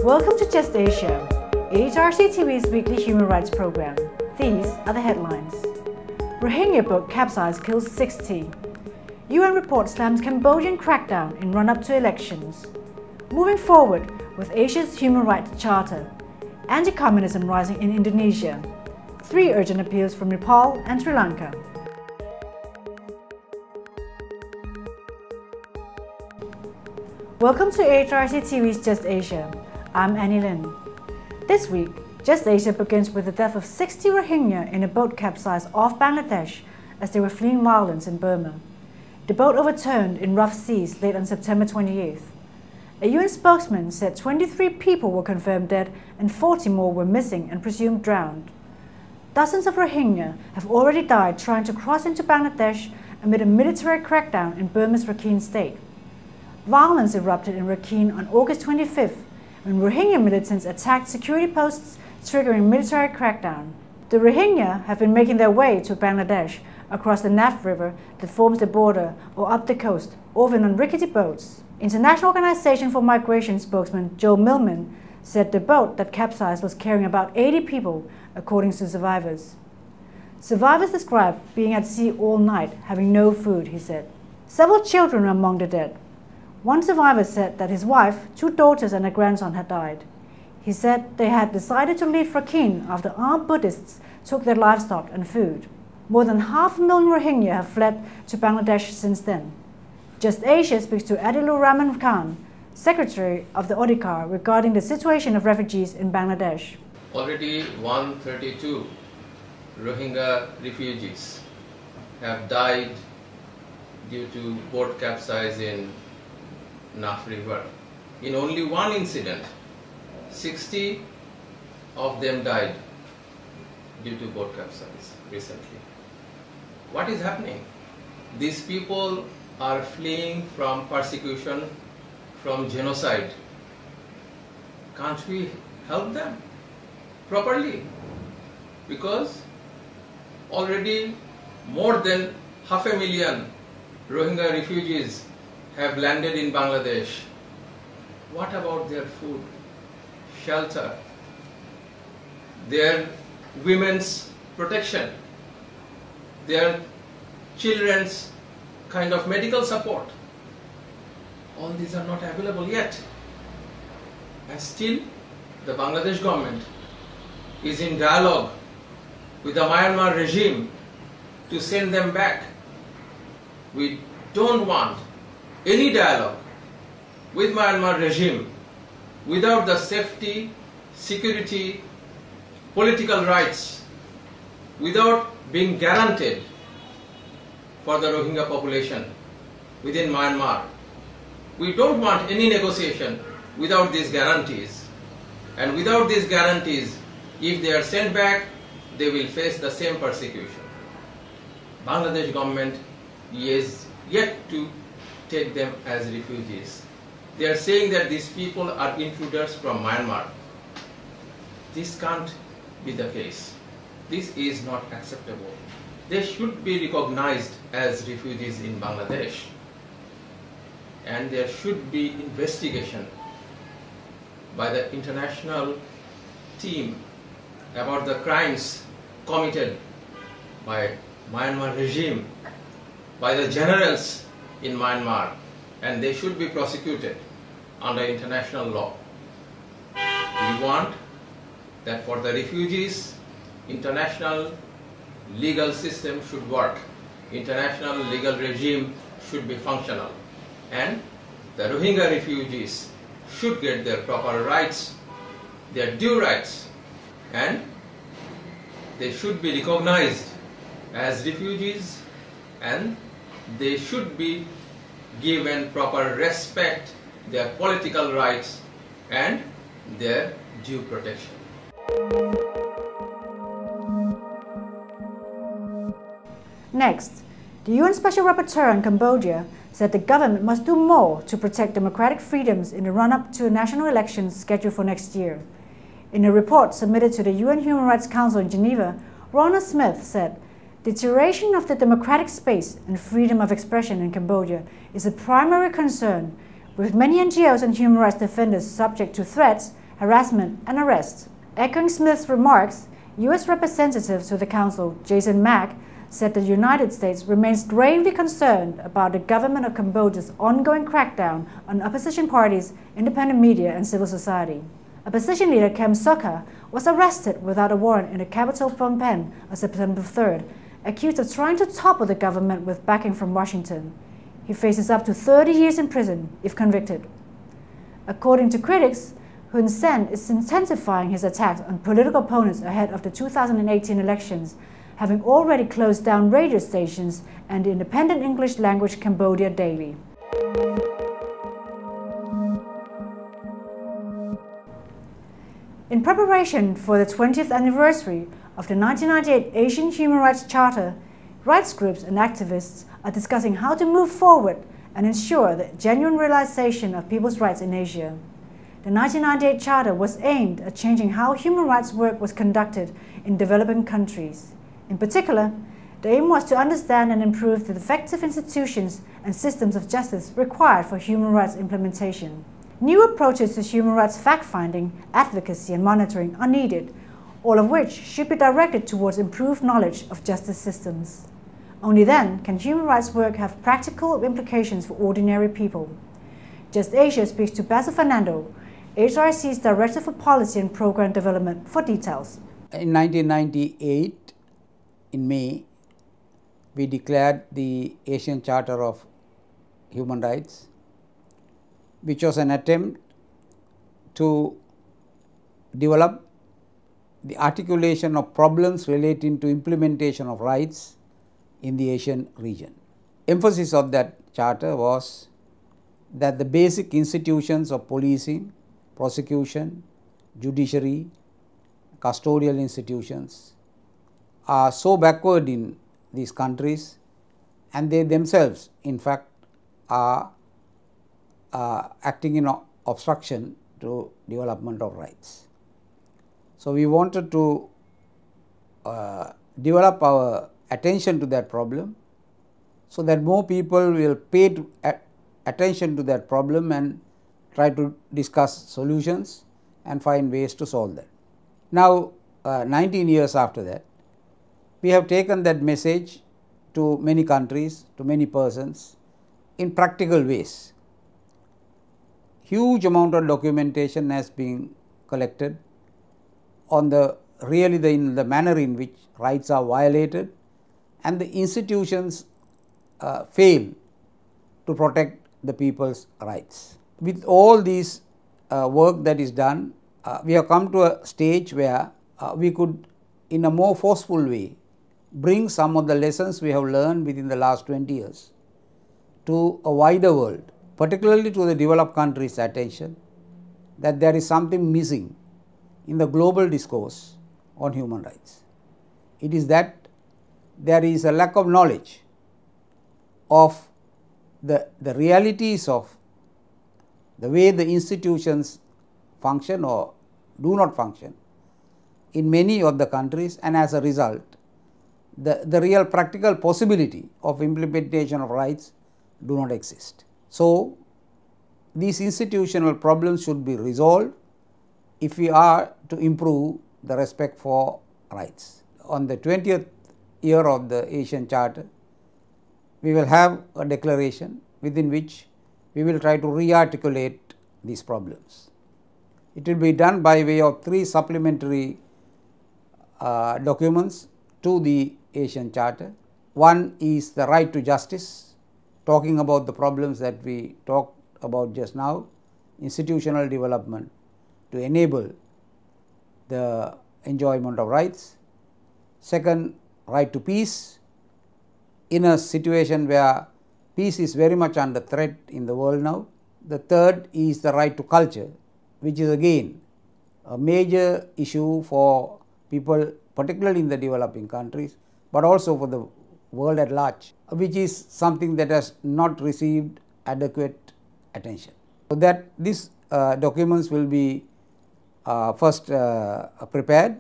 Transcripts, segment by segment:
Welcome to Just Asia, AHRC TV's weekly human rights program. These are the headlines. Rohingya boat capsize kills 60. UN report slams Cambodian crackdown in run-up to elections. Moving forward with Asia's Human Rights Charter. Anti-communism rising in Indonesia. 3 urgent appeals from Nepal and Sri Lanka. Welcome to AHRC TV's Just Asia. I'm Annie Lin. This week, Just Asia begins with the death of 60 Rohingya in a boat capsized off Bangladesh as they were fleeing violence in Burma. The boat overturned in rough seas late on September 28th. A UN spokesman said 23 people were confirmed dead and 40 more were missing and presumed drowned. Dozens of Rohingya have already died trying to cross into Bangladesh amid a military crackdown in Burma's Rakhine state. Violence erupted in Rakhine on August 25th when Rohingya militants attacked security posts, triggering military crackdown. The Rohingya have been making their way to Bangladesh across the Naf River that forms the border or up the coast, often on rickety boats. International Organization for Migration spokesman Joe Millman said the boat that capsized was carrying about 80 people, according to survivors. Survivors described being at sea all night, having no food, he said. Several children were among the dead. One survivor said that his wife, 2 daughters and a grandson had died. He said they had decided to leave Rakhine after armed Buddhists took their livestock and food. More than 500,000 Rohingya have fled to Bangladesh since then. Just Asia speaks to Adhilur Rahman Khan, Secretary of the Odhikar, regarding the situation of refugees in Bangladesh. Already 132 Rohingya refugees have died due to boat capsize in Naf River. In only one incident, 60 of them died due to boat capsize recently. What is happening? These people are fleeing from persecution, from genocide. Can't we help them properly? Because already more than 500,000 Rohingya refugees have landed in Bangladesh. What about their food, shelter, their women's protection, their children's kind of medical support? All these are not available yet. And still, the Bangladesh government is in dialogue with the Myanmar regime to send them back. We don't want any dialogue with Myanmar regime without the safety, security, political rights, without being guaranteed for the Rohingya population within Myanmar. We don't want any negotiation without these guarantees. And without these guarantees, if they are sent back, they will face the same persecution. Bangladesh government is yet to take them as refugees. They are saying that these people are intruders from Myanmar. This can't be the case. This is not acceptable. They should be recognized as refugees in Bangladesh. And there should be investigation by the international team about the crimes committed by Myanmar regime, by the generals in Myanmar, and they should be prosecuted under international law. We want that for the refugees, international legal system should work, international legal regime should be functional, and the Rohingya refugees should get their proper rights, their due rights, and they should be recognized as refugees, and they should be given proper respect, their political rights and their due protection. Next, the UN Special Rapporteur on Cambodia said the government must do more to protect democratic freedoms in the run-up to national elections scheduled for next year. In a report submitted to the UN Human Rights Council in Geneva, Rhona Smith said, "Deterioration of the democratic space and freedom of expression in Cambodia is a primary concern, with many NGOs and human rights defenders subject to threats harassment and arrest. Echoing Smith's remarks, U.S. Representative to the Council, Jason Mack, said the United States remains gravely concerned about the government of Cambodia's ongoing crackdown on opposition parties, independent media and civil society. Opposition leader Kem Sokha was arrested without a warrant in the capital Phnom Penh on September 3rd, accused of trying to topple the government with backing from Washington. He faces up to 30 years in prison if convicted. According to critics, Hun Sen is intensifying his attacks on political opponents ahead of the 2018 elections, having already closed down radio stations and the independent English language Cambodia Daily. In preparation for the 20th anniversary of the 1998 Asian Human Rights Charter, rights groups and activists are discussing how to move forward and ensure the genuine realization of people's rights in Asia. The 1998 Charter was aimed at changing how human rights work was conducted in developing countries. In particular, the aim was to understand and improve the effective institutions and systems of justice required for human rights implementation. New approaches to human rights fact-finding, advocacy and monitoring are needed, all of which should be directed towards improved knowledge of justice systems. Only then can human rights work have practical implications for ordinary people. Just Asia speaks to Basil Fernando, AHRC's Director for Policy and Program Development, for details. In 1998, in May, we declared the Asian Charter of Human Rights, which was an attempt to develop the articulation of problems relating to implementation of rights in the Asian region. Emphasis of that charter was that the basic institutions of policing, prosecution, judiciary, custodial institutions are so backward in these countries, and they themselves in fact are acting in obstruction to development of rights. So we wanted to develop our attention to that problem so that more people will pay attention to that problem and try to discuss solutions and find ways to solve that. Now, 19 years after that, we have taken that message to many countries, to many persons in practical ways. Huge amount of documentation has been collected on the manner in which rights are violated and the institutions fail to protect the people's rights. With all these work that is done, we have come to a stage where we could, in a more forceful way, bring some of the lessons we have learned within the last 20 years to a wider world, particularly to the developed countries' attention, that there is something missing in the global discourse on human rights. It is that there is a lack of knowledge of the realities of the way the institutions function or do not function in many of the countries, and as a result, the real practical possibility of implementation of rights do not exist. So, these institutional problems should be resolved if we are to improve the respect for rights. On the 20th year of the Asian Charter, we will have a declaration within which we will try to re-articulate these problems. It will be done by way of 3 supplementary documents to the Asian Charter. One is the right to justice, talking about the problems that we talked about just now, institutional development to enable the enjoyment of rights. Second, right to peace, in a situation where peace is very much under threat in the world now. The third is the right to culture, which is again a major issue for people, particularly in the developing countries, but also for the world at large, which is something that has not received adequate attention. So that these documents will be first prepared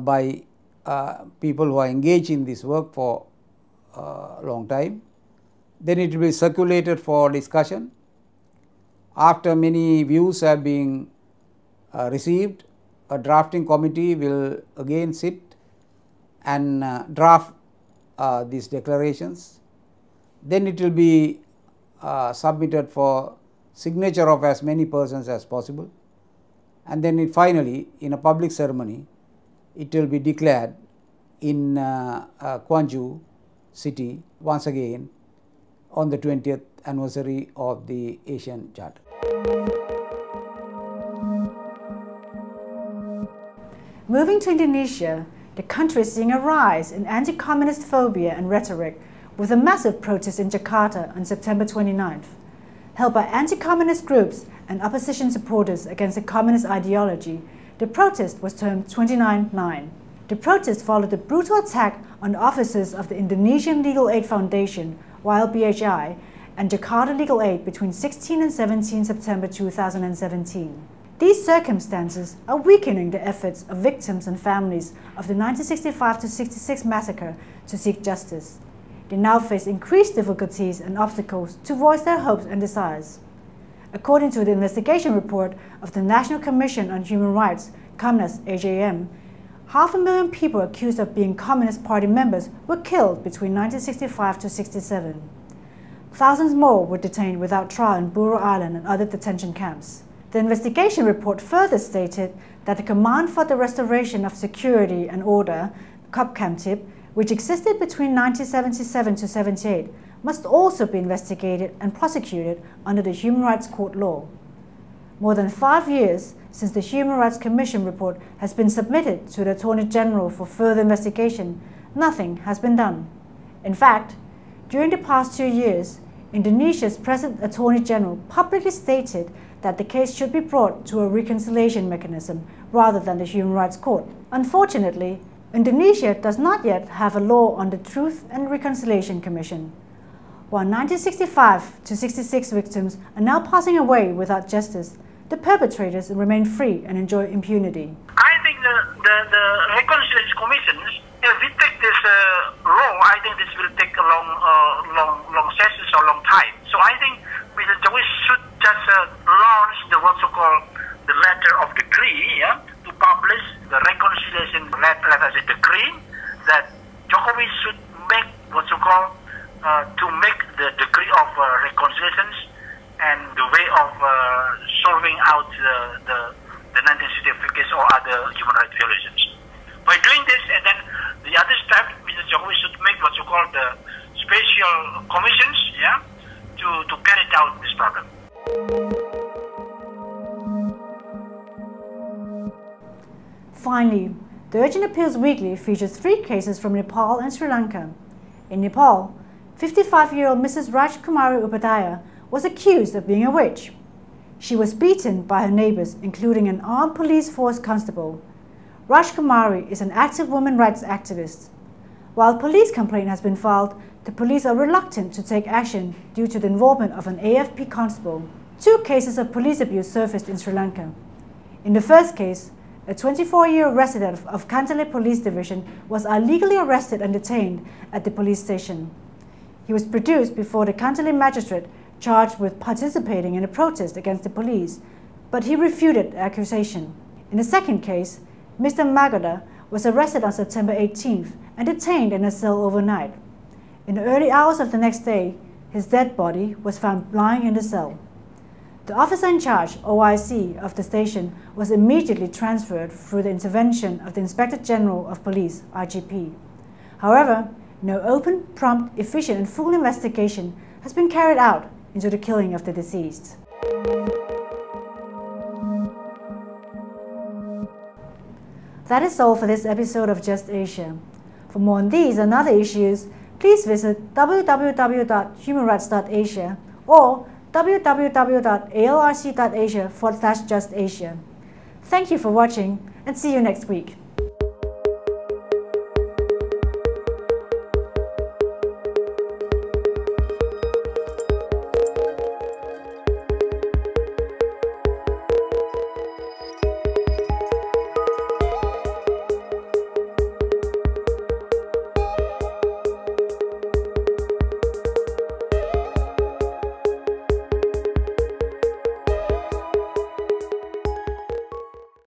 by people who are engaged in this work for a long time. Then it will be circulated for discussion. After many views have been received, a drafting committee will again sit and draft these declarations. Then it will be submitted for signature of as many persons as possible, and then finally in a public ceremony it will be declared in Gwangju city once again on the 20th anniversary of the Asian Charter. Moving to Indonesia, the country is seeing a rise in anti-communist phobia and rhetoric, with a massive protest in Jakarta on September 29th. Held by anti-communist groups and opposition supporters against the communist ideology, the protest was termed 29/9. The protest followed the brutal attack on the officers of the Indonesian Legal Aid Foundation, YLPHI, and Jakarta Legal Aid between 16 and 17 September 2017. These circumstances are weakening the efforts of victims and families of the 1965-66 massacre to seek justice. They now face increased difficulties and obstacles to voice their hopes and desires. According to the investigation report of the National Commission on Human Rights, Comnas AJM, 500,000 people accused of being Communist Party members were killed between 1965 to 67. Thousands more were detained without trial in Buru Island and other detention camps. The investigation report further stated that the Command for the Restoration of Security and Order, COPCAMTIP, which existed between 1977 to 78, must also be investigated and prosecuted under the Human Rights Court law. More than 5 years since the Human Rights Commission report has been submitted to the Attorney General for further investigation, nothing has been done. In fact, during the past 2 years, Indonesia's present Attorney General publicly stated that the case should be brought to a reconciliation mechanism rather than the Human Rights Court. Unfortunately, Indonesia does not yet have a law on the Truth and Reconciliation Commission. While 1965 to 66 victims are now passing away without justice, the perpetrators remain free and enjoy impunity. I think the Reconciliation Commissions, if we take this law, I think this will take a long sessions or long time. So I think Mr. Jokowi should just launch the what so called the letter of decree, to publish the reconciliation letter as a decree that Jokowi should make what so called to make the decree of reconciliations and the way of solving out the 1960 case or other human rights violations. By doing this, and then the other step, Mr. Jokowi should make what you call the special commissions, to carry out this problem. Finally, the Urgent Appeals Weekly features 3 cases from Nepal and Sri Lanka. In Nepal, 55-year-old Mrs. Rajkumari Upadhyaya was accused of being a witch. She was beaten by her neighbors, including an armed police force constable. Rajkumari is an active women's rights activist. While a police complaint has been filed, the police are reluctant to take action due to the involvement of an AFP constable. 2 cases of police abuse surfaced in Sri Lanka. In the first case, a 24-year-old resident of Kantale Police Division was illegally arrested and detained at the police station. He was produced before the Kantale magistrate charged with participating in a protest against the police, but he refuted the accusation. In the second case, Mr. Magoda was arrested on September 18th and detained in a cell overnight. In the early hours of the next day, his dead body was found lying in the cell. The officer in charge, OIC, of the station was immediately transferred through the intervention of the Inspector General of Police, IGP. However, no open, prompt, efficient and full investigation has been carried out into the killing of the deceased. That is all for this episode of Just Asia. For more on these and other issues, please visit www.humanrights.asia or www.ahrc.asia/justasia. Thank you for watching and see you next week.